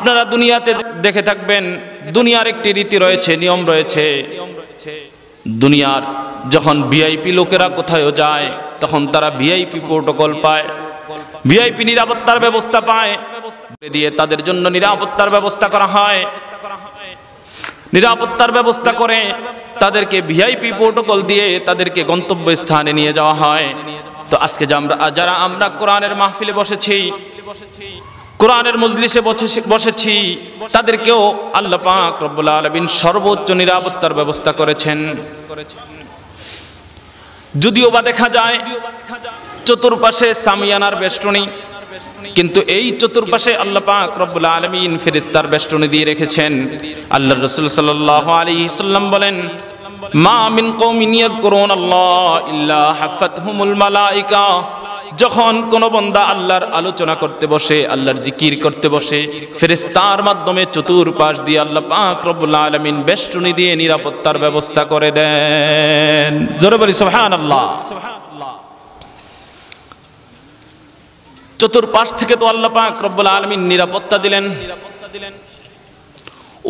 আপনারা দুনিয়াতে দেখে থাকবেন, দুনিয়ার একটি রীতি রয়েছে, নিয়ম রয়েছে। দুনিয়ার যখন ভিআইপি লোকেরা কোথাও যায় তখন তারা ভিআইপি প্রোটোকল পায়, ভিআইপি নিরাপত্তার ব্যবস্থা পায়, দিয়ে তাদের জন্য নিরাপত্তার ব্যবস্থা করা হয়। নিরাপত্তার ব্যবস্থা করে তাদেরকে ভিআইপি প্রোটোকল দিয়ে তাদেরকে গন্তব্যস্থানে নিয়ে যাওয়া হয়। তো আজকে যারা আমরা কোরআনের মাহফিলে বসেছি, কোরআনের মজলিসে বসেছি, তাদেরকেও আল্লাহ পাক রব্বুল আলামিন সর্বোচ্চ নিরাপত্তার ব্যবস্থা করেছেন। যদিও বা দেখা যায় চতুর্পাশে সামিয়ানার বেষ্টনী, কিন্তু এই চতুর্পাশে আল্লাহ পাক রব্বুল আলামিন ফেরেশতার বেষ্টনী দিয়ে রেখেছেন। আল্লাহর রাসূল সাল্লাল্লাহু আলাইহি সাল্লাম বলেন, মা মিন কওমিন ইয়াযকুরুনাল্লাহ ইল্লা হাফাতহুমুল মালায়েকা। যখন কোন বান্দা আল্লাহর আলোচনা করতে বসে, আল্লাহর জিকির করতে বসে, ফেরেশতার মাধ্যমে চতুর্পাশ দিয়ে আল্লাহ পাক রব্বুল আলামিন বেষ্টনী দিয়ে নিরাপত্তার ব্যবস্থা করে দেন। জোরে বলি সুবহানাল্লাহ। চতুর্পাশ থেকে তো আল্লাহ পাক রব্বুল আলামিন নিরাপত্তা দিলেন,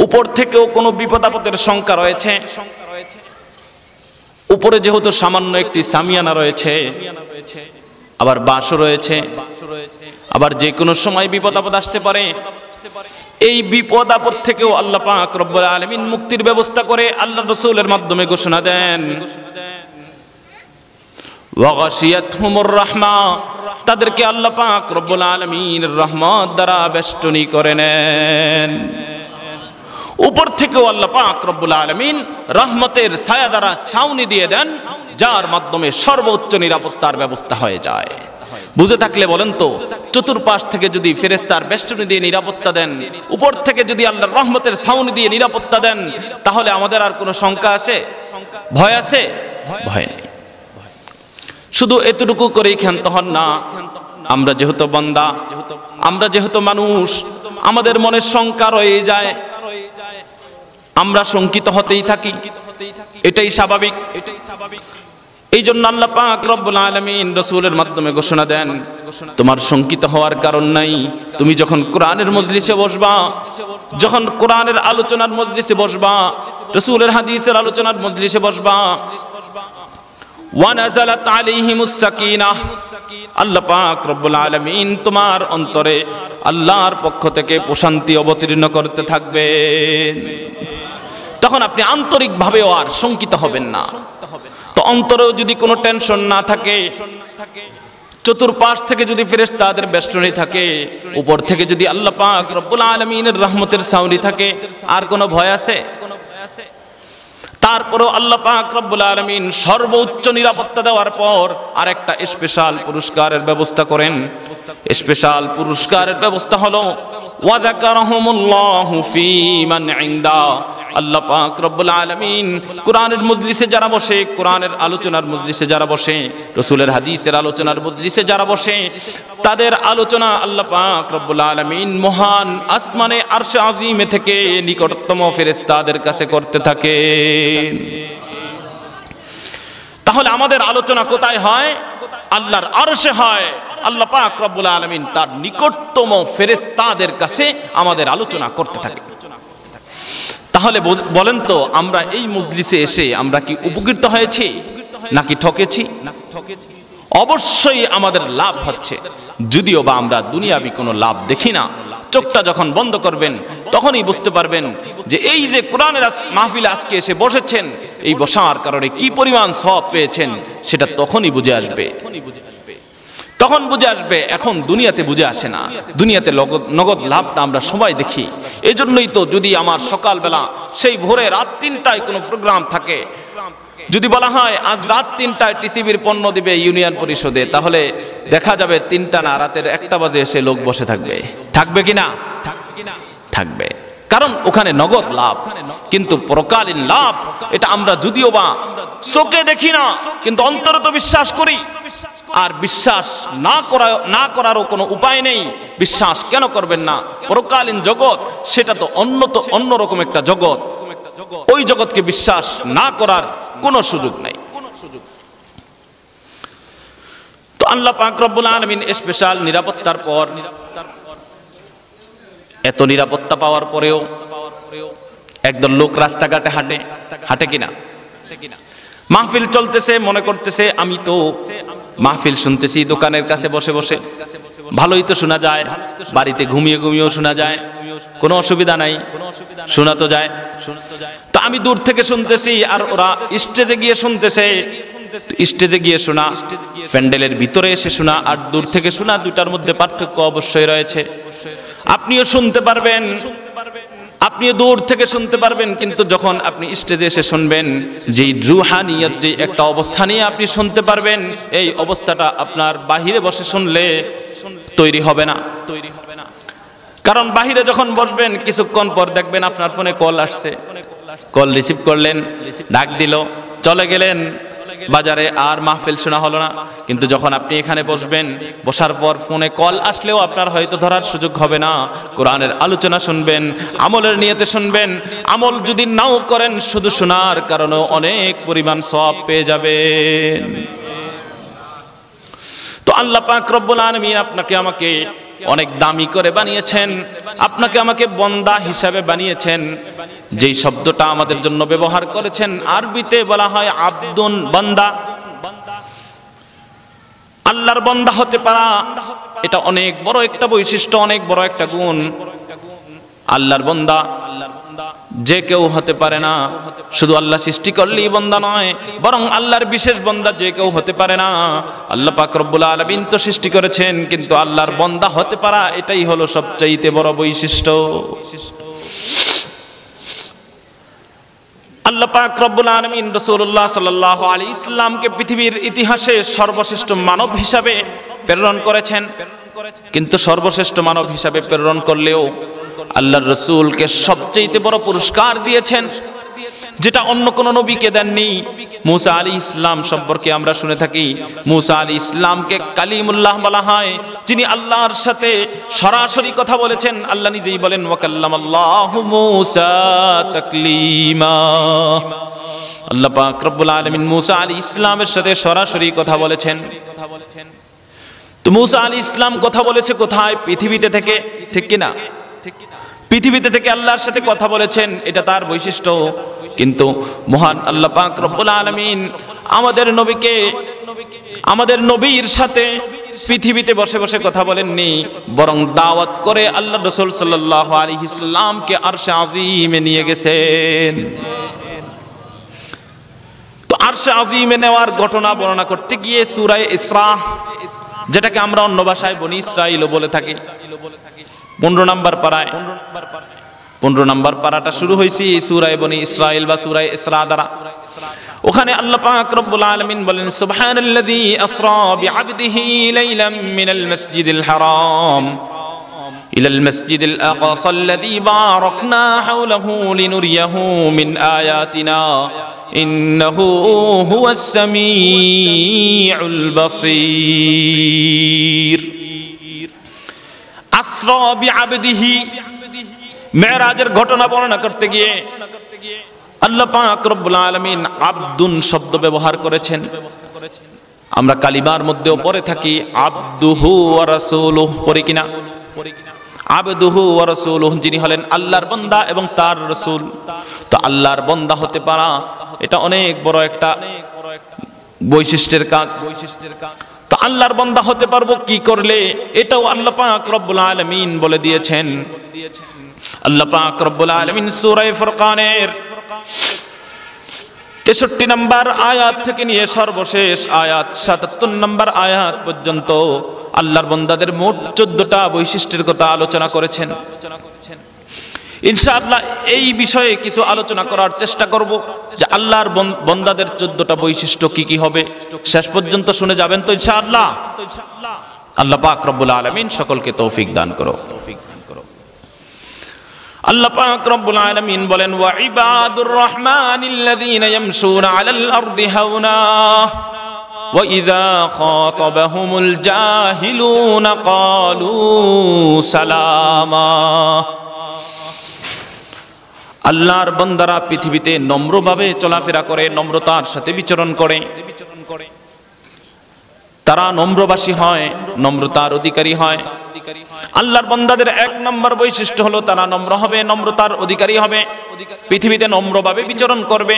উপর থেকেও কোনো বিপদ আপদের শঙ্কা রয়েছে। উপরে যেহেতু সামান্য একটি সামিয়ানা রয়েছে, আবার বাসও রয়েছে, আবার যে কোনো সময় বিপদ আপদ আসতে পারে। এই বিপদ আপদ থেকেও আল্লাহ পাক রব্বুল আলামিন মুক্তির ব্যবস্থা করে আল্লাহর রাসূলের মাধ্যমে ঘোষণা দেন, ওয়াগাশিয়াতহুমুর রাহমা। তাদেরকে আল্লাহ পাক রব্বুল আলামিনের রহমত দ্বারা বেষ্টনী করে নেন। উপর থেকেও আল্লাহ পাক রব্বুল আলামিন রহমতের ছায়া দ্বারা ছাউনি দিয়ে দেন, যার মাধ্যমে সর্বোচ্চ নিরাপত্তার ব্যবস্থা হয়ে যায়। বুঝে থাকলে বলেন তো, চতুর্পাশ থেকে যদি ফেরেশতার বেষ্টনী দিয়ে নিরাপত্তা দেন, উপর থেকে যদি আল্লাহর রহমতের ছাউনি দিয়ে নিরাপত্তা দেন, তাহলে আমাদের আর কোনো শঙ্কা আছে? ভয় আছে? ভয় নেই। শুধু এতটুকু করেই ক্ষান্ত হন না। আমরা যেহেতু বান্দা, আমরা যেহেতু মানুষ, আমাদের মনে শঙ্কা রয়ে যায়, আমরা শঙ্কিত হতেই থাকি, এটাই স্বাভাবিক। এই জন্য আল্লাহ পাক রব্বুল আলামিন রাসূলের মাধ্যমে ঘোষণা দেন, তোমার শঙ্কিত হওয়ার কারণ নাই। তুমি যখন কোরআনের মজলিসে বসবা, যখন কোরআনের আলোচনার মজলিসে বসবা, রাসূলের হাদিসের আলোচনার মজলিসে বসবা, ওয়ানাজালাত আলাইহিমুস সাকিনাহ, আল্লাহ পাক রব্বুল আলামিন তোমার অন্তরে আল্লাহর পক্ষ থেকে প্রশান্তি অবতীর্ণ করতে থাকবেন। তখন আপনি আন্তরিকভাবেও আর শঙ্কিত হবেন না। তো অন্তরেও যদি কোনো টেনশন না থাকে, চতুর্পাশ থেকে যদি ফেরেশতাদের বেষ্টনী থাকে, উপর থেকে যদি আল্লাহ পাক রব্বুল আলামিনের রহমতের ছাউনি থাকে, আর কোনো ভয় আছে? তারপরেও আল্লাহ পাক রব্বুল আলামিন সর্বোচ্চ নিরাপত্তা দেওয়ার পর আরেকটা স্পেশাল পুরস্কারের ব্যবস্থা করেন। স্পেশাল পুরস্কারের ব্যবস্থা হলো ওয়া যাকারাহুমুল্লাহু ফী মান ইনদা। আল্লাহ পাক রব্বুল আলামিন কোরআনের মজলিসে যারা বসে, কোরআনের আলোচনার মজলিসে যারা বসে, রাসূলের হাদিসের আলোচনার মজলিসে যারা বসে, তাদের আলোচনা আল্লাহ পাক রব্বুল আলামিন মহান আসমানে আরশে আজিমে থেকে নিকটতম ফেরেশতাদের কাছে করতে থাকে। তাহলে আমাদের আলোচনা কোথায় হয়? আল্লাহর আরশে হয়। আল্লাহ পাক রব্বুল আলামিন তার নিকটতম ফেরেশতাদের কাছে আমাদের আলোচনা করতে থাকে। তাহলে বলেন তো, আমরা এই মজলিসে এসে আমরা কি উপকৃত হয়েছি নাকি ঠকেছি? অবশ্যই আমাদের লাভ হচ্ছে, যদিও বা আমরা দুনিয়াবি কোনো লাভ দেখি না। চোখটা যখন বন্ধ করবেন তখনই বুঝতে পারবেন যে এই যে কোরআনের মাহফিলে আজকে এসে বসেছেন, এই বসার কারণে কি পরিমাণ সওয়াব পেয়েছেন সেটা তখনই বুঝে আসবে। তখন বুঝে আসবে। এখন দুনিয়াতে বুঝে আসে না। দুনিয়াতে নগদ লাভটা আমরা সবাই দেখি। এই জন্যই তো যদি আমার সকালবেলা সেই ভোরে রাত 3টায় কোনো প্রোগ্রাম থাকে, যদি বলা হয় আজ রাত 3টায় টিসিবির পণ্য দিবে ইউনিয়ন পরিষদে, তাহলে দেখা যাবে 3টা না, রাতের 1টা বাজে এসে লোক বসে থাকবে। থাকবে কিনা? থাকবে। কারণ ওখানে নগদ লাভ। কিন্তু পরকালীন লাভ এটা আমরা যদিও বা চোখে দেখি না, কিন্তু অন্তরে তো বিশ্বাস করি। আর বিশ্বাস না করারও কোনো উপায় নেই। বিশ্বাস কেন করবেন না? পরকালীন জগৎ সেটা তো অন্যরকম একটা জগৎ। ওই জগৎকে বিশ্বাস না করার কোনো সুযোগ নাই। তো আল্লাহ পাক রব্বুল আলামিন স্পেশাল নিরাপত্তার পর এত নিরাপত্তা পাওয়ার পরেও একদল লোক রাস্তাঘাটে হাঁটে কিনা? মাহফিল চলতেছে, মনে করতেছে আমি তো মাহফিল শুনতেছি দোকানের কাছে বসে বসে, ভালোই তো শোনা যায়, বাড়িতে ঘুমিয়ে ঘুমিয়েও শোনা যায়, কোনো অসুবিধা নাই, শোনা তো যায়। তো আমি দূর থেকে শুনতেছি আর ওরা স্টেজে গিয়ে শুনতেছে। স্টেজে গিয়ে শোনা, প্যান্ডেলের ভিতরে এসে শোনা আর দূর থেকে শোনা, দুটার মধ্যে পার্থক্য অবশ্যই রয়েছে। আপনিও শুনতে পারবেন, আপনিও দূর থেকে শুনতে পারবেন, কিন্তু যখন আপনি স্টেজে এসে শুনবেন, যেই রুহানিয়ত, যে একটা অবস্থা নিয়ে আপনি শুনতে পারবেন, এই অবস্থাটা আপনার বাহিরে বসে শুনলে তৈরি হবে না। কারণ বাহিরে যখন বসবেন কিছুক্ষণ পর দেখবেন আপনার ফোনে কল আসছে, কল রিসিভ করলেন, ডাক দিল, চলে গেলেন বাজারে, আর মাহফিল শোনা হলো না। কিন্তু যখন আপনি এখানে বসবেন, বসার পর ফোনে কল আসলেও আপনার হয়তো ধরার সুযোগ হবে না। কোরআনের আলোচনা শুনবেন, আমলের নিয়তে শুনবেন। আমল যদি নাও করেন, শুধু শোনার কারণেও অনেক পরিমাণ সওয়াব পেয়ে যাবেন। তো আল্লাহ পাক রব্বুল আলামিন আপনাকে আমাকে অনেক দামি করে বানিয়েছেন, আপনাকে আমাকে বান্দা হিসাবে বানিয়েছেন। যেই শব্দটা আমাদের জন্য ব্যবহার করেছেন, আরবিতে বলা হয় আব্দুন, বান্দা। আল্লাহর বান্দা হতে পারা এটা অনেক বড় একটা বৈশিষ্ট্য, অনেক বড় একটা গুণ। আল্লাহর বান্দা যে কেউ হতে পারে না, শুধু আল্লাহ সৃষ্টি করলেই বান্দা নয়, বরং আল্লাহর বিশেষ বান্দা যে কেউ হতে পারে না। আল্লাহ পাক রব্বুল আলামিন তো সৃষ্টি করেছেন, কিন্তু আল্লাহর বান্দা হতে পারা এটাই হলো সবচাইতে বড় বৈশিষ্ট্য। আল্লাহ পাক রব্বুল আলামিন রাসূলুল্লাহ সাল্লাল্লাহু আলাইহি ওয়াসাল্লামকে পৃথিবীর ইতিহাসে সর্বশ্রেষ্ঠ মানব হিসাবে প্রেরণ করেছেন। কিন্তু সর্বশ্রেষ্ঠ মানব হিসাবে প্রেরণ করলেও আল্লাহর রাসূলকে সবচেয়ে বড় পুরস্কার দিয়েছেন, যেটা অন্য কোন নবীকে দেননি। মুসা আলাইহিস সালাম সম্পর্কে আমরা শুনে থাকি, মুসা আলাইহিস সালামকে কালিমুল্লাহ বলা হয়, যিনি আল্লাহর সাথে সরাসরি কথা বলেছেন। আল্লাহ নিজেই বলেন, ওয়া কাল্লামাল্লাহু মুসা তাকলিমা। আল্লাহ পাক রব্বুল আলামিন মুসা আলাইহিস সালামের সাথে সরাসরি কথা বলেছেন। তো মুসা আলাইহিস সালাম কথা বলেছে কোথায়? পৃথিবীতে থেকে, ঠিক কি না? পৃথিবীতে থেকে আল্লাহর সাথে কথা বলেছেন, এটা তার বৈশিষ্ট্য। কিন্তু মহান আল্লাহ পাক রব্বুল আলামিন আমাদের নবীকে, আমাদের নবীর সাথে পৃথিবীতে বসে বসে কথা বলেননি, বরং দাওয়াত করে আল্লাহ রাসূল সাল্লাল্লাহু আলাইহি সাল্লামকে আরশে আজিমে নিয়ে গেছেন। তো আরশে আজিমে নেওয়ার ঘটনা বর্ণনা করতে গিয়ে সূরা ইসরা, যেটাকে আমরা অন্য ভাষায় বনি ইসরাঈলও বলে থাকি, 15 নম্বর পারায়, 15 নম্বর পারাটা শুরু হয়েছে সূরা বনি ইসরাঈল বা সূরা ইসরা দ্বারা। ওখানে আল্লাহ পাক রব্বুল আলামিন বলেন, সুবহানাল্লাযী আসরা বিআবদিহি লাইলাম মিনাল মাসজিদিল হারাম ইলাল মাসজিদিল আকসাল্লাযী বারাকনা হাওলাহু লিনুরিয়াহু মিন আয়াতিনা ইন্নাহু হুয়াস সামিউল বাসীর। আসরা বিআবদিহি, মেরাজের ঘটনা বর্ণনা করতে গিয়ে আল্লাহ পাক রব্বুল আলামিন আব্দুন শব্দ ব্যবহার করেছেন। আমরা কালিমার মধ্যেও পড়ে থাকি আবদুহু ওয়া রাসূলুহু, পড়ি কিনা? আবদুহু ওয়া রাসূলুহু, যিনি হলেন আল্লাহর বান্দা এবং তার রাসূল। তো আল্লাহর বান্দা হতে পারা এটা অনেক বড় একটা বৈশিষ্ট্যের কাজ। তো আল্লাহর বান্দা হতে পারবো কি করলে, এটাও আল্লাহ পাক রব্বুল আলামিন বলে দিয়েছেন। আল্লাহ পাক রব্বুল আলামিন সূরা ফুরকানের 63 নম্বর আয়াত থেকে নিয়ে সর্বশেষ আয়াত 77 নম্বর আয়াত পর্যন্ত আল্লাহর বান্দাদের মোট 14টা বৈশিষ্ট্যের কথা আলোচনা করেছেন। ইনশাআল্লাহ এই বিষয়ে কিছু আলোচনা করার চেষ্টা করব, যে আল্লাহর বান্দাদের 14টা বৈশিষ্ট্য কি কি হবে। শেষ পর্যন্ত শুনে যাবেন তো ইনশাআল্লাহ। আল্লাহ পাক রব্বুল আলামিন সকলকে তৌফিক দান করো। আল্লাহ পাক রব্বুল আলামিন বলেন, ওয়া ইবাদুর রহমানিল্লাযীনা ইয়ামশুনা আলাল আরদি হাওনা ওয়া ইযা খাতাবাহুমুল জাহিলুনা ক্বালু সালামা। আল্লাহর বান্দারা পৃথিবীতে নম্রভাবে চলাফেরা করে, নম্রতার সাথে বিচরণ করে। তারা নম্রবাসী হয়, নম্রতার অধিকারী হয়। আল্লাহর বান্দাদের এক নম্বর বৈশিষ্ট্য হলো তারা নম্র হবে, নম্রতার অধিকারী হবে, পৃথিবীতে নম্রভাবে বিচরণ করবে।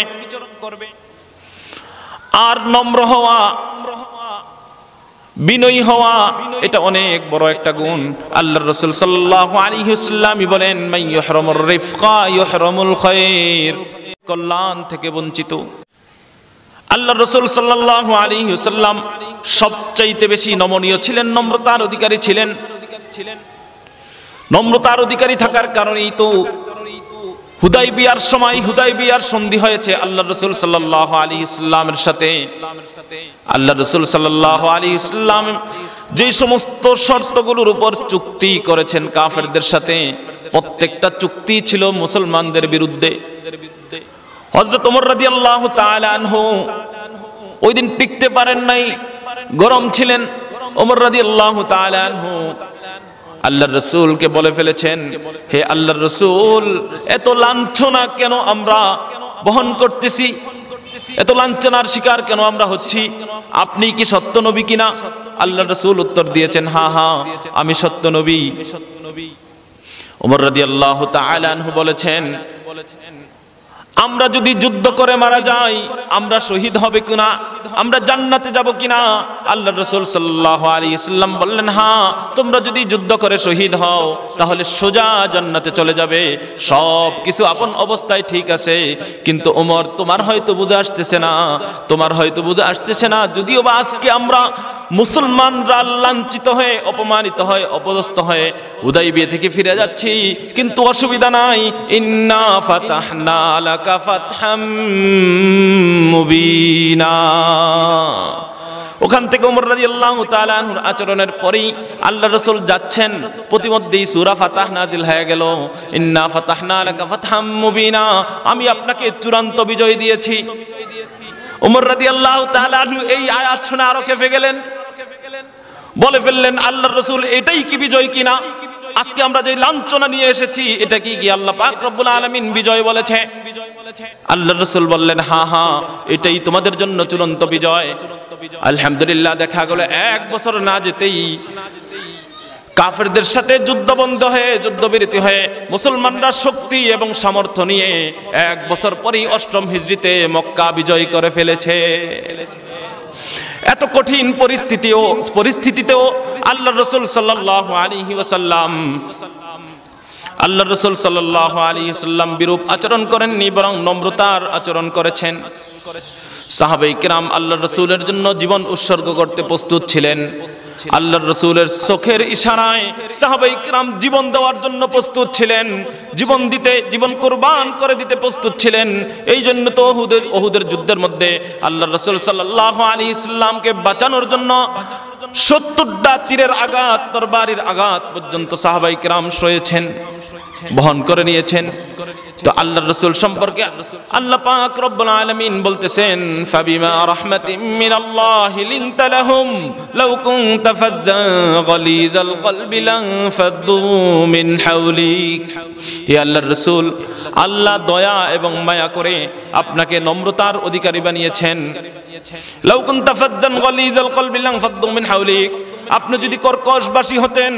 আর নম্র হওয়া, বিনয়ী হওয়া, এটা অনেক বড় একটা গুণ। আল্লাহর রাসূল সাল্লাল্লাহু আলাইহি ওয়াসাল্লাম বলেন, মান ইহরামুর রিফকা ইহরামুল খায়র, কল্যাণ থেকে বঞ্চিত। আল্লাহর রাসূল সাল্লাল্লাহু আলাইহি ওয়াসাল্লাম সবচাইতে বেশি নমনীয় ছিলেন, নম্রতার অধিকারী ছিলেন। নম্রতার অধিকারী থাকার কারণেই তো হুদাইবিয়ার সময় হুদাইবিয়ার সন্ধি হয়েছে আল্লাহর রাসূল সাল্লাল্লাহু আলাইহি ওয়াসাল্লামের সাথে। আল্লাহর রাসূল সাল্লাল্লাহু আলাইহি ওয়াসাল্লাম যে সমস্ত শর্তগুলোর উপর চুক্তি করেছেন কাফেরদের সাথে, প্রত্যেকটা চুক্তি ছিল মুসলমানদের বিরুদ্ধে। হযরত ওমর রাদিয়াল্লাহু তাআলা আনহু ওই দিন টিকতে পারেন নাই, গরম ছিলেন। ওমর রাদিয়াল্লাহু তাআলা আনহু আল্লাহর রাসূলকে বলে ফেলেছেন, হে আল্লাহর রাসূল, এত লাঞ্ছনা কেন আমরা বহন করতেছি, এত লাঞ্ছনার শিকার কেন আমরা হচ্ছি? আপনি কি সত্য নবী কিনা? আল্লাহর রাসূল উত্তর দিয়েছেন, হ্যাঁ হ্যাঁ, আমি সত্য নবী। ওমর রাদিয়াল্লাহু তাআলা আনহু বলেছেন, আমরা যদি যুদ্ধ করে মারা যাই, আমরা শহীদ হবে কিনা, আমরা জান্নাতে যাব কিনা? আল্লাহর রাসূল সাল্লাল্লাহু আলাইহি ওয়াসাল্লাম বললেন, হ্যাঁ, তোমরা যদি যুদ্ধ করে শহীদ হও তাহলে সোজা জান্নাতে চলে যাবে, সব কিছু আপন অবস্থায় ঠিক আছে। কিন্তু ওমর, তোমার হয়তো বুঝে আসতেছে না, তোমার হয়তো বুঝে আসতেছে না, যদিও বা আজকে আমরা মুসলমানরা লাঞ্ছিত হয়ে, অপমানিত হয়ে, অপদস্থ হয়ে হুদাইবিয়া থেকে ফিরে যাচ্ছি, কিন্তু অসুবিধা নাই, ইন্না ফাতাহনা লাকা ফাতহাম মুবিনা। ওখান থেকে ওমর রাদিয়াল্লাহু তাআলা আনহুর আচরণের পরেই আল্লাহর রাসূল যাচ্ছেন, প্রতিমধ্যেই সূরা ফাতাহ নাজিল হয়ে গেল, ইন্না ফাতাহনা লাকা ফাতহাম মুবিনা, আমি আপনাকে চূড়ান্ত বিজয় দিয়েছি। ওমর রাদিয়াল্লাহু তাআলা আনহু এই আয়াত শুনে আরো কেঁপে গেলেন, বলে ফেললেন, আল্লাহর রাসূল, এটাই কি বিজয় কিনা? আজকে আমরা যে লাঞ্ছনা নিয়ে এসেছি, এটা কি আল্লাহ পাক রব্বুল আলামিন বিজয় বলেছে? আল্লাহর রাসূল বললেন, হ্যাঁ হ্যাঁ, এটাই তোমাদের জন্য চূড়ান্ত বিজয়। আলহামদুলিল্লাহ, দেখা গেল এক বছর না যেতেই কাফেরদের সাথে যুদ্ধবন্ধ হয়ে, যুদ্ধবিরতি হয়ে মুসলমানরা শক্তি এবং সামর্থ্য নিয়ে এক বছর পরেই ৮ম হিজরিতে মক্কা বিজয় করে ফেলেছে। এত কঠিন পরিস্থিতিতেও আল্লাহর রাসূল সাল্লাল্লাহু আলাইহি ওয়াসাল্লাম বিরূপ আচরণ করেননি, বরং নম্রতার আচরণ করেছেন। সাহাবায়ে কিরাম আল্লাহর রাসূলের জন্য জীবন উৎসর্গ করতে প্রস্তুত ছিলেন। আল্লাহর রাসূলের চোখের ইশারায় সাহাবায়ে কিরাম জীবন দেওয়ার জন্য প্রস্তুত ছিলেন, জীবন কুরবান করে দিতে প্রস্তুত ছিলেন। এই জন্য তো উহুদের যুদ্ধের মধ্যে আল্লাহর রাসূল সাল্লাল্লাহু আলাইহি ওয়াসাল্লামকে বাঁচানোর জন্য ৭০টা তীরের আঘাত, তরবারির আঘাত পর্যন্ত সাহাবায়ে কিরাম সয়েছেন, বহন করে নিয়েছেন। তো আল্লাহর রাসূল সম্পর্কে আল্লাহ পাক রব্বুল আলামিন বলতেছেন, ফাবিমা রাহমাতিম মিনাল্লাহি লিনতা লাহুম লাউ কুনতা ফাজ্জান গালিযাল কলবি লানফাদ্দু মিন হাওলিক। হে আল্লাহর রাসূল, আল্লাহ দয়া এবং মায়া করে আপনাকে নম্রতার অধিকারী বানিয়েছেন। লাউ কুনতা ফাজ্জান গালিযাল কলবি লানফাদ্দু মিন হাওলিক, আপনি যদি কর্কশবাসী হতেন,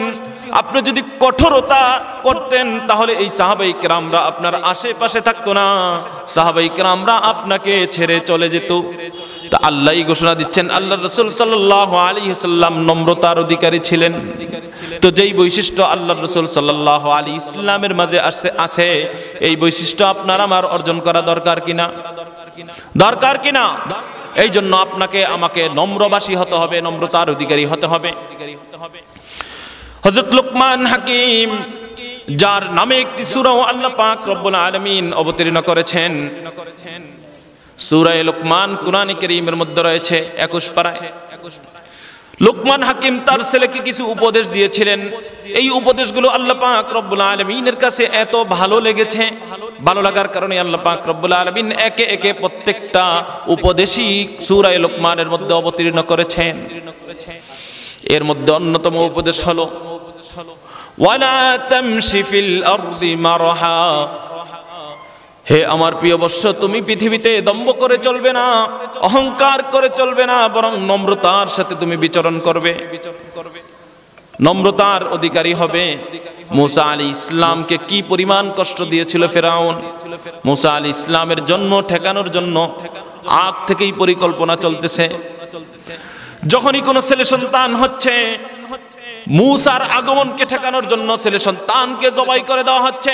আপনি যদি কঠোরতা করতেন, তাহলে এই সাহাবায়ে কিরামরা আপনার আশেপাশে থাকতো না, সাহাবায়ে কিরামরা আপনাকে ছেড়ে চলে যেত। তা আল্লাহই ঘোষণা দিচ্ছেন, আল্লাহর রাসূল সাল্লাল্লাহু আলাইহি ওয়াসাল্লাম নম্রতার অধিকারী ছিলেন। তো যেই বৈশিষ্ট্য আল্লাহর রাসূল সাল্লাল্লাহু আলাইহি ওয়াসাল্লামের মাঝে আছে, এই বৈশিষ্ট্য আপনার আমার অর্জন করা দরকার কিনা? দরকার কিনা? এই জন্য আপনাকে আমাকে নম্রবাসী হতে হবে, নম্রতার অধিকারী হতে হবে। হযরত লুকমান হাকিম, যার নামে একটি সূরা আল্লাহ পাক রব্বুল আলামিন অবতীর্ণ করেছেন, সূরা লুকমান কুরআনে কারীমের মধ্যে রয়েছে ২১ পারায়। লুকমান হাকিম তার ছেলেকে কিছু উপদেশ দিয়েছিলেন। এই উপদেশগুলো আল্লাহ পাক রব্বুল আলামিনের কাছে এত ভালো লেগেছে, ভালো লাগার কারণে আল্লাহ পাক রব্বুল আলামিন একে একে প্রত্যেকটা উপদেশই সূরা লুকমানের মধ্যে অবতীর্ণ করেছেন। এর মধ্যে অন্যতম উপদেশ হলো, ওয়ালা তামশি ফিল আরদি মারহা, হে আমার প্রিয় বৎস, তুমি পৃথিবীতে দম্ভ করে চলবে না, অহংকার করে চলবে না, বরং নম্রতার সাথে তুমি বিচরণ করবে। নম্রতার অধিকারী হবে। মুসা আলাইহিস সালামকে কি পরিমাণ কষ্ট দিয়েছিল ফেরাউন। মুসা আলাইহিস সালামের জন্ম ঠেকানোর জন্য আগ থেকেই পরিকল্পনা চলতেছে। যখনই কোনো ছেলে সন্তান হচ্ছে, মুসার আগমনকে ঠেকানোর জন্য ছেলে সন্তানকে জবাই করে দেওয়া হচ্ছে।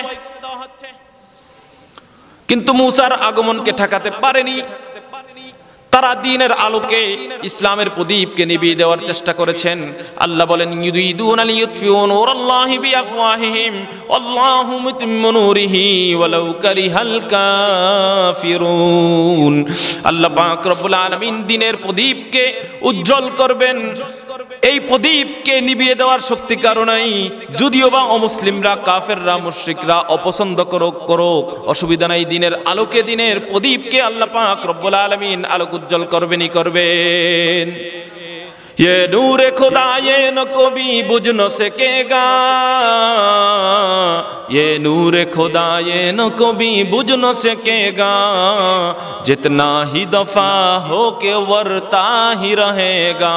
কিন্তু মুসার আগমনকে ঠেকাতে পারেনি। তারা দ্বীনের আলোকে ইসলামের প্রদীপকে নিভিয়ে দেওয়ার চেষ্টা করেছেন। আল্লাহ বলেন, ইউরিদুনা লিইউতফিউ নূরাল্লাহি বিআফওয়াহিহিম আল্লাহু মুতিম্মু নূরিহি ওয়ালাউ কারিহাল কাফিরুন। আল্লাহ পাক রব্বুল আলামিন দ্বীনের প্রদীপকে উজ্জ্বল করবেন। এই প্রদীপকে নিভিয়ে দেওয়ার শক্তি কারণেই, যদিও বা অমুসলিমরা, কাফেররা, মুশরিকরা অপছন্দ করুক, অসুবিধা নাই, দ্বীনের আলোকে, দ্বীনের প্রদীপকে আল্লাহ পাক রব্বুল আলামিন আলোক উজ্জ্বল করবেনই করবেন। ये नूर खुदा ये न कभी बुझ न सकेगा, ये नूर खुदा ये न कभी बुझ न सकेगा, जितना ही दफा हो के वर्ता ही रहेगा,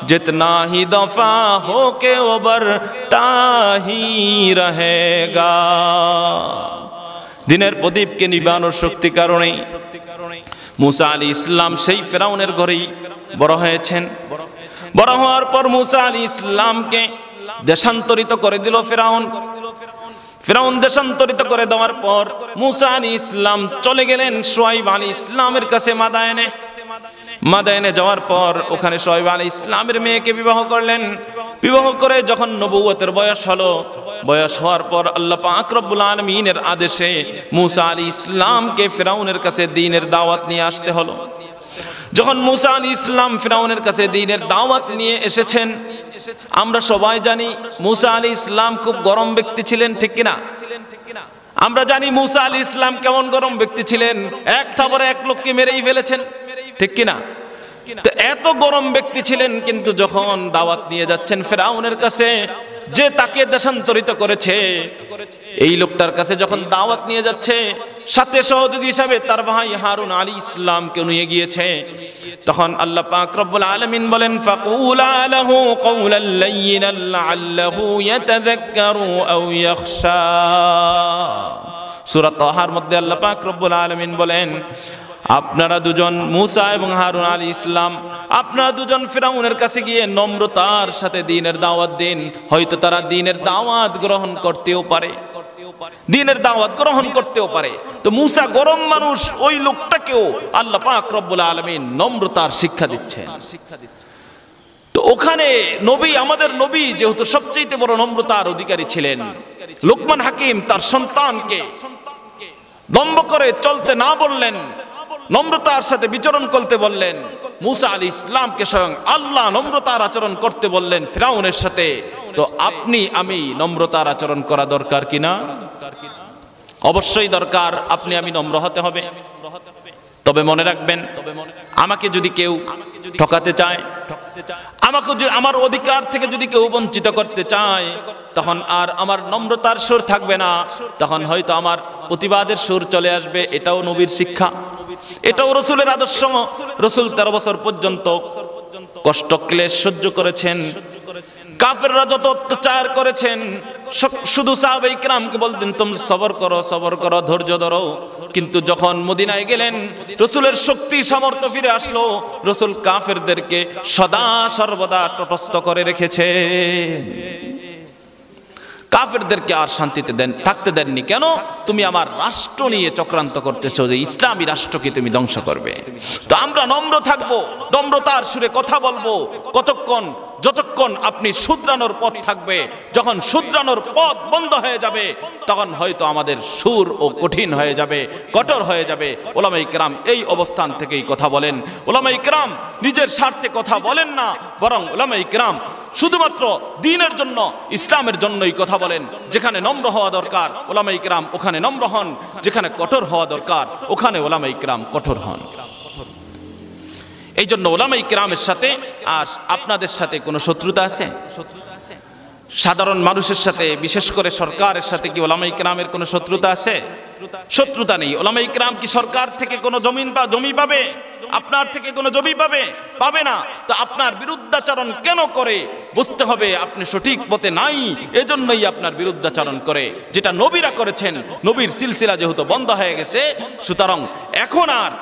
जितना ही दफा हो के वर्ता ही रहेगा। দিনের প্রদীপকে নিভানোর শক্তি কারণে মুসা আলাইহিস সালাম সেই ফেরাউনের ঘরেই বড় হয়েছেন। বড় হওয়ার পর মুসা আলাইহিস সালামকে দেশান্তরিত করে দিল ফেরাউন। ফেরাউন দেশান্তরিত করে দেওয়ার পর মুসা আলাইহিস সালাম চলে গেলেন শুআয়ব আলাইহিস সালামের কাছে মাদায়েনে। মাদায়েনে যাওয়ার পর ওখানে শুআয়ব আলাইহিস সালামের মেয়েকে বিবাহ করলেন। বিবাহ করে যখন নবুয়তের বয়স হলো, বয়স হওয়ার পর আল্লাহ পাক রব্বুল আলামিনের আদেশে মুসা আলাইহিস সালামকে ফেরাউনের কাছে দ্বীনের দাওয়াত নিয়ে আসতে হলো। যখন মুসা আলাইহিস সালাম ফেরাউনের কাছে দ্বীনের দাওয়াত নিয়ে এসেছেন, আমরা সবাই জানি মুসা আলাইহিস সালাম খুব গরম ব্যক্তি ছিলেন, ঠিক কিনা? আমরা জানি মুসা আলাইহিস সালাম কেমন গরম ব্যক্তি ছিলেন, এক থাবরে এক লোককে মেরেই ফেলেছেন, ঠিক কিনা? তো এত গরম ব্যক্তি ছিলেন, কিন্তু যখন দাওয়াত নিয়ে যাচ্ছেন ফেরাউনের কাছে, যে তাকে দেশান্তরিত করেছে, এই লোকটার কাছে যখন দাওয়াত নিয়ে যাচ্ছে, সাথে সহযোগী হিসাবে তার ভাই হারুন আলাইহিস সালামকে নিয়ে গিয়েছে, তখন আল্লাহ পাক রব্বুল আলামিন বলেন, ফাকুলা লাহু কওলাল লাইয়িনাল লাআল্লাহু ইয়াতাযাক্কারু আও ইয়াখশা। সূরা তাহার মধ্যে আল্লাহ পাক রব্বুল আলামিন বলেন, আপনারা দুজন, মুসা এবং হারুন আলাইহিস সালাম, আপনারা দুজন ফিরাউনের কাছে গিয়ে নম্রতার সাথে দ্বীনের দাওয়াত দিন। হয়তো তারা দ্বীনের দাওয়াত গ্রহণ করতেও পারে, দ্বীনের দাওয়াত গ্রহণ করতেও পারে। তো মুসা গরম মানুষ, ওই লোকটাকেও আল্লাহ পাক রব্বুল আলামিন নম্রতার শিক্ষা দিচ্ছেন। তো ওখানে নবী, আমাদের নবী যেহেতু সবচেয়ে বড় নম্রতার অধিকারী ছিলেন, লোকমান হাকিম তার সন্তানকে দম্ভ করে চলতে না বললেন, নম্রতার সাথে বিচরণ করতে বললেন। মুসা আলাইহিস সালামকে স্বয়ং আল্লাহ নম্রতার আচরণ করতে বললেন ফিরাউনের সাথে। তো আপনি আমি নম্রতার আচরণ করা দরকার কিনা? অবশ্যই দরকার। আপনি আমি নম্র হতে হবে। তবে মনে রাখবেন, আমাকে যদি কেউ ঠকাতে চায়, আমাকে আমার অধিকার থেকে যদি কেউ বঞ্চিত করতে চায়, তখন আর আমার নম্রতার সুর থাকবে না, তখন হয়তো আমার প্রতিবাদের সুর চলে আসবে। এটাও নবীর শিক্ষা, এটাও রসুলের আদর্শ। রসুল 13 বছর পর্যন্ত কষ্ট ক্লেশ সহ্য করেছেন। কাফেররা যত অত্যাচার করেছেন, শুধু সাহাবায়ে কিরামকে বলতেন, তোমরা সবর করো, সবর করো, ধৈর্য ধরো। কিন্তু যখন মদিনায় গেলেন, রসুলের শক্তি সামর্থ্য ফিরে আসলো, রসুল কাফেরদেরকে সদা সর্বদা তটস্থ করে রেখেছে। কাফেরদেরকে আর শান্তিতে থাকতে দেননি। কেন? তুমি আমার রাষ্ট্র নিয়ে চক্রান্ত করতেছো, যে ইসলামী রাষ্ট্রকে তুমি ধ্বংস করবে। তো আমরা নম্র থাকবো, নম্রতার সুরে কথা বলবো। কতক্ষণ? যতক্ষণ আপনি শুধরানোর পথ থাকবে। যখন শুধরানোর পথ বন্ধ হয়ে যাবে, তখন হয়তো আমাদের সুর ও কঠিন হয়ে যাবে, কঠোর হয়ে যাবে। উলামায়ে কেরাম এই অবস্থান থেকেই কথা বলেন। উলামায়ে কেরাম নিজের স্বার্থে কথা বলেন না, বরং উলামায়ে কেরাম শুধুমাত্র দ্বীনের জন্য, ইসলামের জন্যই কথা বলেন। যেখানে নম্র হওয়া দরকার উলামায়ে কেরাম ওখানে নম্র হন, যেখানে কঠোর হওয়া দরকার ওখানে উলামায়ে কেরাম কঠোর হন। এই জন্য উলামায়ে কেরামের সাথে আর আপনাদের সাথে কোনো শত্রুতা আছে? সাধারণ মানুষের সাথে, বিশেষ করে সরকারের সাথে কি উলামায়ে কেরামের কোনো শত্রুতা আছে? শত্রুতা নেই। উলামায়ে কেরাম কি সরকার থেকে কোনো জমি পাবে? আপনার থেকে কোনো জমি পাবে না। তো আপনার বিরুদ্ধাচরণ কেন করে? বুঝতে হবে আপনি সঠিক পথে নাই, এজন্যই আপনার বিরুদ্ধাচরণ করে। যেটা নবীরা করেছেন, নবীর সিলসিলা যেহেতু বন্ধ হয়ে গেছে, সুতরাং এখন আর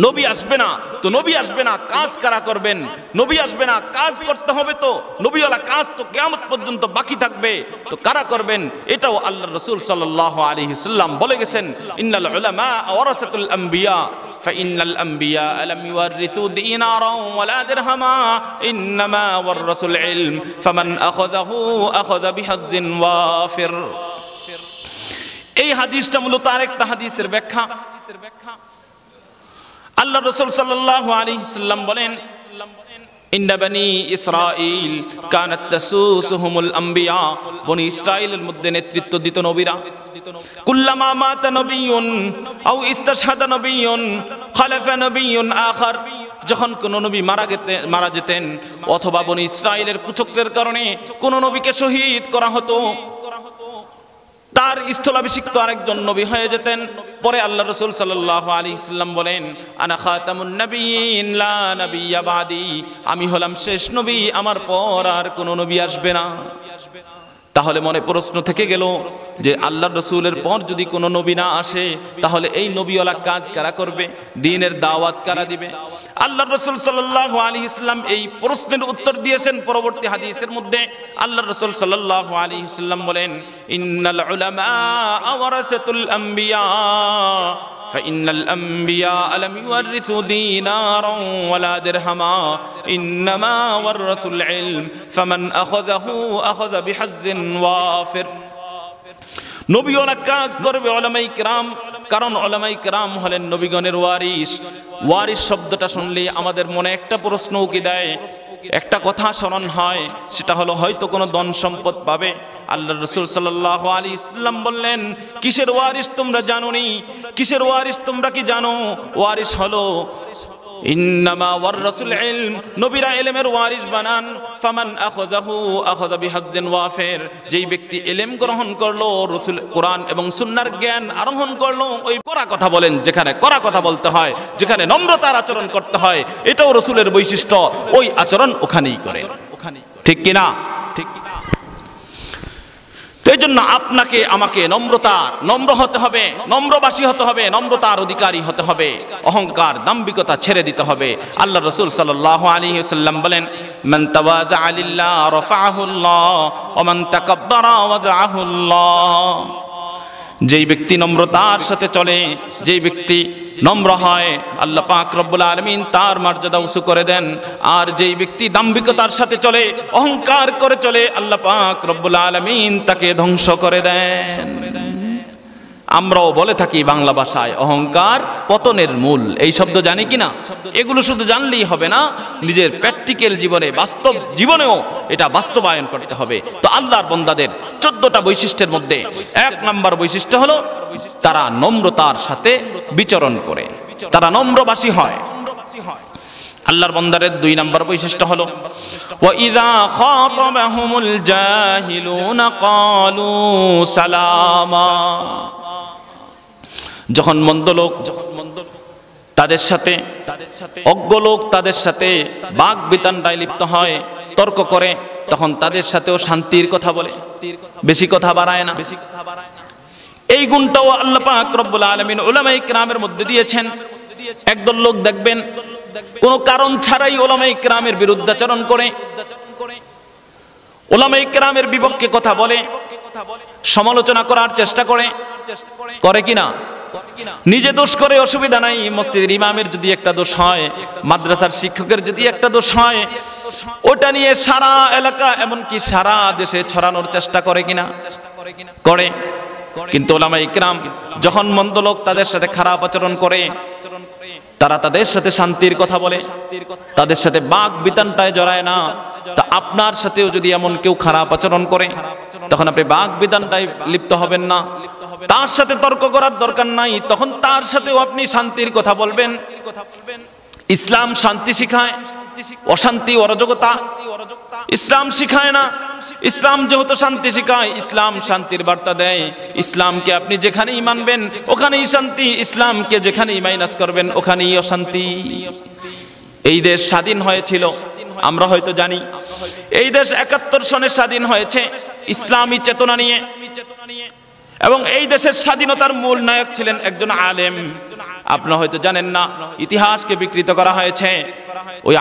নবী আসবে না। তো নবী আসবে না, কাজ কারা করবেন? নবী আসবে না, কাজ করতে হবে। তো নবীওয়ালা কাজ তো কিয়ামত পর্যন্ত বাকি থাকবে, তো কারা করবেন? এটাও আল্লাহর রাসূল সাল্লাল্লাহু আলাইহি সাল্লাম বলে গেছেন, ইন্নাল উলামা ওয়ারাসাতুল আম্বিয়া ফাইন্নাল আম্বিয়া লাম ইউরিসু দিনারা ওয়ালা দিরহামা ইন্নামা ওয়ারাসুল ইলম ফামান আখাযাহু আখাযা বিহাজ্জিন ওয়াফির। এই হাদিসটা মূলত আরেকটা হাদিসের ব্যাখ্যা। আল্লাহ রাসূল সাল্লাল্লাহু আলাইহি সাল্লাম বলেন, ইন্না বনি ইসরাঈল কানাত তাসুসুহুমুল আম্বিয়া, বনি ইসরাঈলের মধ্যে নেতৃত্ব দিত নবীরা। কুল্লামা মাতা নবিয়্যুন আও ইস্তাশহাদা নবিয়্যুন খালাফা নবিয়্যুন আখার, যখন কোন নবী মারা যেতেন অথবা বনি ইসরাঈলের কুচক্রের কারণে কোন নবীকে শহীদ করা হতো, তার স্থলাভিষিক্ত আরেকজন নবী হয়ে যেতেন। পরে আল্লাহ রাসূল সাল্লাল্লাহু আলাইহি সাল্লাম বলেন, আনা খাতামুন নাবিয়্যিন লা নাবিয়্যা বাদি, আমি হলাম শেষ নবী, আমার পর আর কোনো নবী আসবে না। তাহলে মনে প্রশ্ন থেকে গেল যে আল্লাহর রাসূলের পর যদি কোনো নবী না আসে, তাহলে এই নবীওয়ালা কাজ কারা করবে? দ্বীনের দাওয়াত কারা দিবে? আল্লাহর রাসূল সাল্লাল্লাহু আলাইহি সাল্লাম এই প্রশ্নের উত্তর দিয়েছেন পরবর্তী হাদিসের মধ্যে। আল্লাহর রাসূল সাল্লাল্লাহু আলাইহি সাল্লাম বলেন, ইন্নাল উলামা ওয়ারাসাতুল আম্বিয়া ফাইন্নাল আম্বিয়া লাম ইউরিসু দিনারা ওয়ালা দিরহামা ইন্নামা ওয়ারাসুল ইলম ফামান আখাযাহু আখাযা বিহাজ্জিন ওয়াফির। নবীওয়ালা কাজ করবে উলামায়ে কিরাম, কারণ উলামায়ে কিরাম হলেন নবীগণের ওয়ারিস। ওয়ারিস শব্দটা শুনলে আমাদের মনে একটা প্রশ্ন উকি দেয়, একটা কথা স্মরণ হয়, সেটা হলো হয়তো কোনো ধন সম্পদ পাবে। আল্লাহর রাসূল সাল্লাল্লাহু আলাইহি সাল্লাম বললেন, কিসের ওয়ারিস তোমরা জানোনি? কিসের ওয়ারিস তোমরা কি জানো? ওয়ারিস হলো ইন্নামা ওয়ারাসুল ইলম, নবীরা ইলমের ওয়ারিস বানান। ফামান আখাযাহু আখাযা বিহাজ্জিন ওয়াফির, যেই ব্যক্তি ইলম গ্রহণ করলো, রাসূল কোরআন এবং সুন্নাহর জ্ঞান আরোহণ করলো, ওই কড়া কথা বলেন, যেখানে কড়া কথা বলতে হয়, যেখানে নম্রতার আচরণ করতে হয়, এটাও রাসূলের বৈশিষ্ট্য, ওই আচরণ ওখানেই করে। ঠিক কিনা? ঠিক কিনা? এই জন্য আপনাকে আমাকে নম্র হতে হবে, নম্রবাসী হতে হবে, নম্রতার অধিকারী হতে হবে, অহংকার দাম্ভিকতা ছেড়ে দিতে হবে। আল্লাহ রাসূল সাল্লাল্লাহু আলাইহি ওয়াসাল্লাম বলেন, মান তাওয়াযা লিল্লাহ রাফাআহুল্লাহ ওয়া মান তাকাব্বারা ওয়াজআহুল্লাহ। যেই ব্যক্তি নম্রতার সাথে চলে, যেই ব্যক্তি নম্র হয়, আল্লাহ পাক রব্বুল আলামিন তার মর্যাদা উঁচু করে দেন। আর যেই ব্যক্তি দাম্ভিকতার সাথে চলে, অহংকার করে চলে, আল্লাহ পাক রব্বুল আলামিন তাকে ধ্বংস করে দেন। আমরাও বলে থাকি বাংলা ভাষায়, অহংকার পতনের মূল। এই শব্দ জানি কিনা? এগুলো শুধু জানলেই হবে না, নিজের প্র্যাকটিক্যাল জীবনে, বাস্তব জীবনেও এটা বাস্তবায়ন করতে হবে। তো আল্লাহর বান্দাদের 14টা বৈশিষ্ট্যের মধ্যে 1 নম্বর বৈশিষ্ট্য হলো তারা নম্রতার সাথে বিচরণ করে, তারা নম্রবাসী হয়। আল্লাহর বান্দাদের 2 নম্বর বৈশিষ্ট্য হলো ওয়া ইযা খাতাবাহুমুল জাহিলুনা ক্বালু সালামা। যখন মন্দ লোক তাদের সাথে, অজ্ঞ লোক তাদের সাথে বাক বিতণ্ডায় লিপ্ত হয়, তর্ক করে, তখন তাদের সাথেও শান্তির কথা বলে, বেশি কথা বাড়ায় না। এই গুণটাও আল্লাহ পাক রব্বুল আলামিন উলামায়ে কিরামের মধ্যে দিয়েছেন। একদল লোক দেখবেন কোনো কারণ ছাড়াই উলামায়ে কিরামের বিরুদ্ধাচরণ করে, উলামায়ে কিরামের বিপক্ষে কথা বলে, সমালোচনা করার চেষ্টা করে কিনা? নিজে দোষ করে অসুবিধা নাই, মসজিদের ইমামের যদি একটা দোষ হয়, মাদ্রাসার শিক্ষকের যদি একটা দোষ হয়, ওটা নিয়ে সারা এলাকা এমনকি সারা দেশে ছড়ানোর চেষ্টা করে কিনা? করে। কিন্তু উলামায়ে কিরাম যখন মন্দ লোক তাদের সাথে খারাপ আচরণ করে, তারা তাদের সাথে শান্তির কথা বলে, তাদের সাথে বাক বিতণ্ডায় জড়ায় না। তা আপনার সাথেও যদি এমন কেউ খারাপ আচরণ করে, তখন আপনি বাক বিতণ্ডায় লিপ্ত হবেন না, তার সাথে তর্ক করার দরকার নাই, তখন তার সাথেও আপনি শান্তির কথা বলবেন। ইসলাম শান্তি শিখায়, অশান্তি অরাজকতা ইসলাম শিখায় না। ইসলাম যেহেতু শান্তি শেখায়, ইসলাম শান্তির বার্তা দেয়, ইসলামকে আপনি যেখানেই মানবেন ওখানেই শান্তি, ইসলামকে যেখানেই মাইনাস করবেন ওখানেই অশান্তি। এই দেশ স্বাধীন হয়েছিল আমরা হয়তো জানি, এই দেশ ৭১ সনে স্বাধীন হয়েছে ইসলামী চেতনা নিয়ে, এবং এই দেশের স্বাধীনতার মূল নায়ক ছিলেন একজন আলেম। আপনারা হয়তো জানেন না, ইতিহাসকে বিকৃত করা হয়েছে। ওই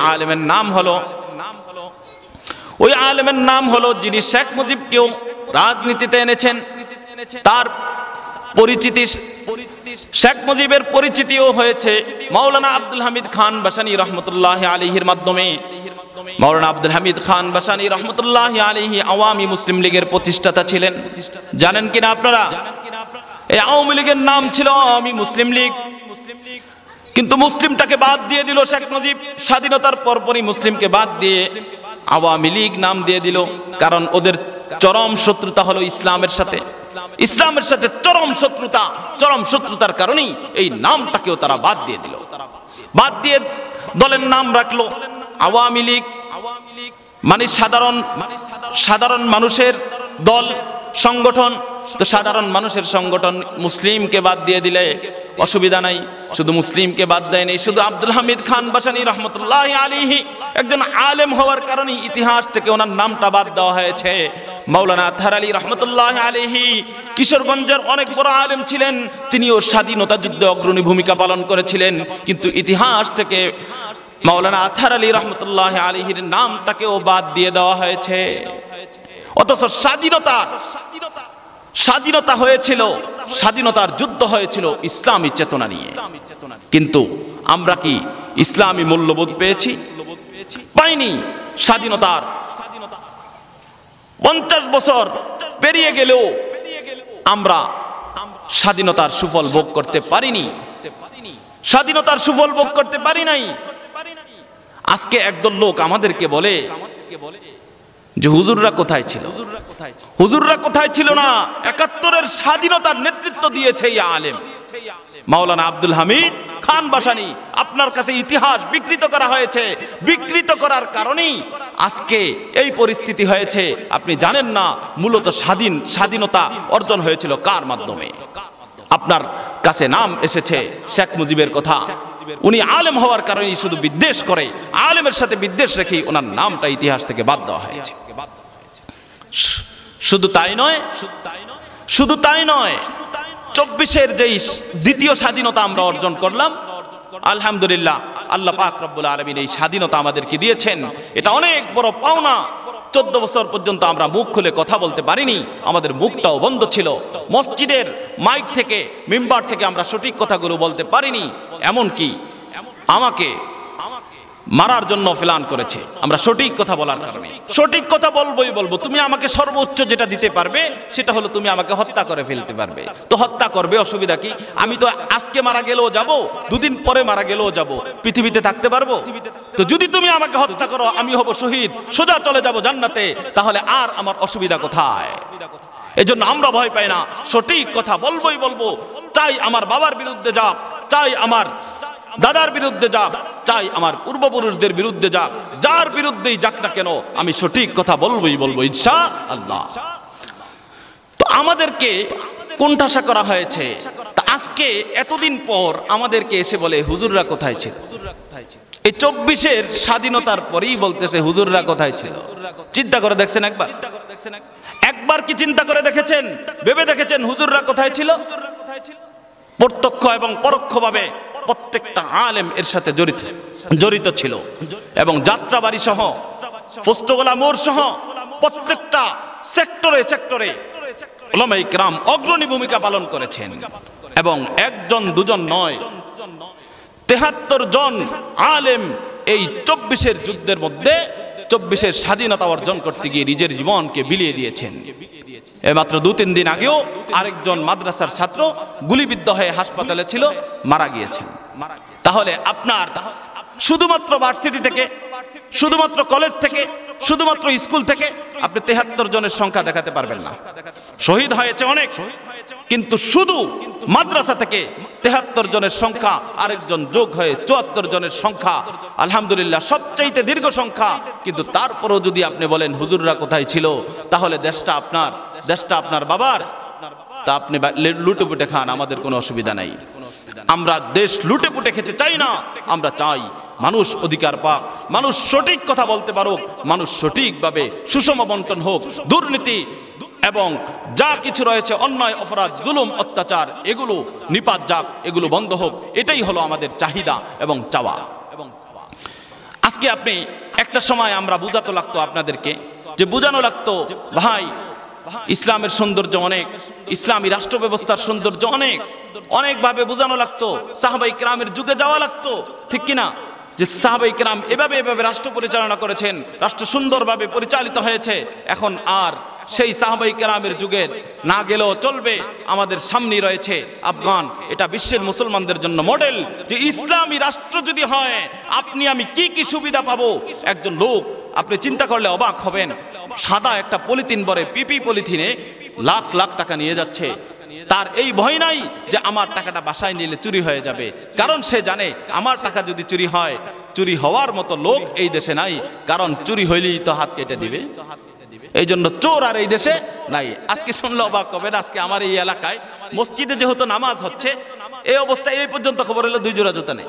আলেমের নাম হলো যিনি শেখ মুজিবকেও রাজনীতিতে এনেছেন। তার পরিচিতি, শেখ মুজিবের পরিচিতিও হয়েছে মাওলানা আব্দুল হামিদ খান ভাসানী রহমতুল্লাহ আলাইহির মাধ্যমে। মাওলানা আব্দুল হামিদ খান ভাসানী রহমতুল্লাহ আলাইহি আওয়ামী মুসলিম লীগের প্রতিষ্ঠাতা ছিলেন। জানেন কিনা আপনারা? এই আওয়ামী লীগের নাম ছিল আওয়ামী মুসলিম লীগ, কিন্তু মুসলিমটাকে বাদ দিয়ে দিল শেখ মুজিব। স্বাধীনতার পরপরই মুসলিমকে বাদ দিয়ে আওয়ামী লীগ নাম দিয়ে দিল, কারণ ওদের চরম শত্রুতা হলো ইসলামের সাথে। ইসলামের সাথে চরম শত্রুতার কারণেই এই নামটাকেও তারা বাদ দিয়ে দিল। বাদ দিয়ে দলের নাম রাখলো আওয়ামী লীগ, মানে সাধারণ মানুষের দল, সংগঠন। তো সাধারণ মানুষের সংগঠন মুসলিমকে বাদ দিয়ে দিলে অসুবিধা নাই। শুধু মুসলিমকে বাদ দেয়নি, শুধু আব্দুল হামিদ খান ভাসানী রহমতুল্লাহ আলাইহি একজন আলেম হওয়ার কারণে ইতিহাস থেকে ওনার নামটা বাদ দেওয়া হয়েছে। মাওলানা আতহার আলী রহমতুল্লাহ আলাইহি কিশোরগঞ্জের অনেক বড় আলেম ছিলেন, তিনিও স্বাধীনতা যুদ্ধে অগ্রণী ভূমিকা পালন করেছিলেন, কিন্তু ইতিহাস থেকে মাওলানা আতহার আলী রহমতুল্লাহ আলাইহির নামটাকেও বাদ দিয়ে দেওয়া হয়েছে। অথচ স্বাধীনতা হয়েছিল, স্বাধীনতার যুদ্ধ হয়েছিল ইসলামী চেতনা নিয়ে। কিন্তু আমরা কি ইসলামী মূল্যবোধ পেয়েছি? পাইনি। স্বাধীনতার 50 বছর পেরিয়ে গেলেও আমরা স্বাধীনতার সুফল ভোগ করতে পারিনি, স্বাধীনতার সুফল ভোগ করতে পারি নাই। আজকে একদল লোক আমাদেরকে বলে যে হুজুররা কোথায় ছিল? হুজুররা কোথায় ছিল না? ৭১-এর স্বাধীনতার নেতৃত্ব দিয়েছে এই আলেম মাওলানা আব্দুল হামিদ খান ভাসানী। আপনার কাছে ইতিহাস বিকৃত করা হয়েছে, বিকৃত করার কারণেই আজকে এই পরিস্থিতি হয়েছে। আপনি জানেন না মূলত স্বাধীনতা অর্জন হয়েছিল কার মাধ্যমে? আপনার কাছে নাম এসেছে শেখ মুজিবের কথা। উনি আলেম হওয়ার কারণে শুধু বিদ্বেষ করে, আলেমের সাথে বিদ্বেষ রেখে ওনার নামটা ইতিহাস থেকে বাদ দেওয়া হয়েছে। শুধু তাই নয়, 24-এর যেই দ্বিতীয় স্বাধীনতা আমরা অর্জন করলাম, আলহামদুলিল্লাহ, আল্লাহ পাক রব্বুল আলামিন এই স্বাধীনতা আমাদেরকে দিয়েছেন। এটা অনেক বড় পাওনা। 14 বছর পর্যন্ত আমরা মুখ খুলে কথা বলতে পারিনি, আমাদের মুখটাও বন্ধ ছিল। মসজিদের মাইক থেকে, মিম্বার থেকে আমরা সঠিক কথাগুলো বলতে পারিনি। এমনকি আমাকে মারার জন্য প্ল্যান করেছে আমরা সঠিক কথা বলার কারণে। সঠিক কথা বলবো। তুমি আমাকে সর্বোচ্চ যেটা দিতে পারবে সেটা হলো তুমি আমাকে হত্যা করে ফেলতে পারবে। তো হত্যা করবে, অসুবিধা কি? আমি তো আজকে মারা গেলেও যাব, 2 দিন পরে মারা গেলেও যাব, পৃথিবীতে থাকতে পারবো। তো যদি তুমি আমাকে হত্যা করো, আমি হব শহীদ, সোজা চলে যাব জান্নাতে, তাহলে আর আমার অসুবিধা কোথায়? এজন্য আমরা ভয় পাই না, সঠিক কথা বলবো। চাই আমার বাবার বিরুদ্ধে যাক, চাই আমার দাদার বিরুদ্ধে যাক, চাই আমার পূর্বপুরুষদের বিরুদ্ধে যাক, যার বিরুদ্ধেই যাক না কেন, আমি সঠিক কথা বলবো ইনশাআল্লাহ। তো আমাদেরকে কোণঠাসা করা হয়েছে। তা আজকে এতদিন পর আমাদেরকে এসে বলে হুজুররা কোথায় ছিল? এই 24-এর স্বাধীনতার পরেই বলতেছে হুজুররা কোথায় ছিল? চিন্তা করে দেখছেন একবার কি চিন্তা করে দেখেছেন, ভেবে দেখেছেন হুজুররা কোথায় ছিল? প্রত্যক্ষ এবং পরোক্ষভাবে প্রত্যেকটা আলেম এর সাথে জড়িত ছিল, এবং যাত্রাবাড়ি সহ, ফোস্টগোলা মোড় সহ প্রত্যেকটা সেক্টরে উলামায়ে কেরাম অগ্রণী ভূমিকা পালন করেছেন। এবং 1 জন 2 জন নয়, 73 জন আলেম এই 24-এর যুদ্ধের মধ্যে 24-এর স্বাধীনতা অর্জন করতে গিয়ে নিজের জীবনকে বিলিয়ে দিয়েছেন। মাত্র 2-3 দিন আগেও আরেকজন মাদ্রাসার ছাত্র গুলিবিদ্ধ হয়ে হাসপাতালে ছিল, মারা গিয়েছেন। তাহলে আপনার শুধুমাত্র ভার্সিটি থেকে, শুধুমাত্র কলেজ থেকে, শুধুমাত্র স্কুল থেকে আপনি 73 জনের সংখ্যা দেখাতে পারবেন না। শহীদ হয়েছে অনেক, কিন্তু শুধু মাদ্রাসা থেকে 73 জনের সংখ্যা, আরেকজন যোগ হয়ে 74 জনের সংখ্যা, আলহামদুলিল্লাহ সবচাইতে দীর্ঘ সংখ্যা। কিন্তু তারপরও যদি আপনি বলেন হুজুররা কোথায় ছিল, তাহলে দেশটা আপনার বাবার, তা আপনি লুটেপুটে খান, আমাদের কোনো অসুবিধা নাই। আমরা দেশ লুটেপুটে খেতে চাই না, আমরা চাই মানুষ অধিকার পাক, মানুষ সঠিক কথা বলতে পারুক, মানুষ সঠিকভাবে সুষম বন্টন হোক, দুর্নীতি এবং যা কিছু রয়েছে অন্যায় অপরাধ জুলুম অত্যাচার এগুলো নিপাত যাক, এগুলো বন্ধ হোক, এটাই হলো আমাদের চাহিদা এবং চাওয়া। আজকে আপনি একটা সময় আমরা বুঝাতে লাগতো আপনাদেরকে, যে বুঝানো লাগতো ভাই ইসলামের সৌন্দর্য অনেক, ইসলামী রাষ্ট্র ব্যবস্থার সৌন্দর্য অনেকভাবে বোঝানো লাগতো, সাহাবায়ে কেরামের যুগে যাওয়া লাগতো, ঠিক কিনা? যে সাহাবায়ে কেরাম এভাবে রাষ্ট্র পরিচালনা করেছেন, রাষ্ট্র সুন্দরভাবে পরিচালিত হয়েছে। এখন আর সেই সাহাবায়ে কেরামের যুগের না গেলেও চলবে। আমাদের সামনে রয়েছে আফগান, এটা বিশ্বের মুসলমানদের জন্য মডেল, যে ইসলামী রাষ্ট্র যদি হয় আপনি আমি কি কি সুবিধা পাবো। একজন লোক আপনি চিন্তা করলে অবাক হবেন, সাদা একটা পলিথিন ভরে পিপি পলিথিনে লাখ লাখ টাকা নিয়ে যাচ্ছে। তার এই ভয় নাই যে আমার টাকাটা বাসায় নিলে চুরি হয়ে যাবে, কারণ সে জানে আমার টাকা যদি চুরি হয়, চুরি হওয়ার মতো লোক এই দেশে নাই, কারণ চুরি হইলেই তো হাত কেটে দিবে। এই জন্য চোর আর এই দেশে নাই। আজকে শুনলে অবাক হবেন, আজকে আমার এই এলাকায় মসজিদে যেহেতু নামাজ হচ্ছে, এই অবস্থায় এই পর্যন্ত খবর হলো 2 জোড়া জুতা নেই।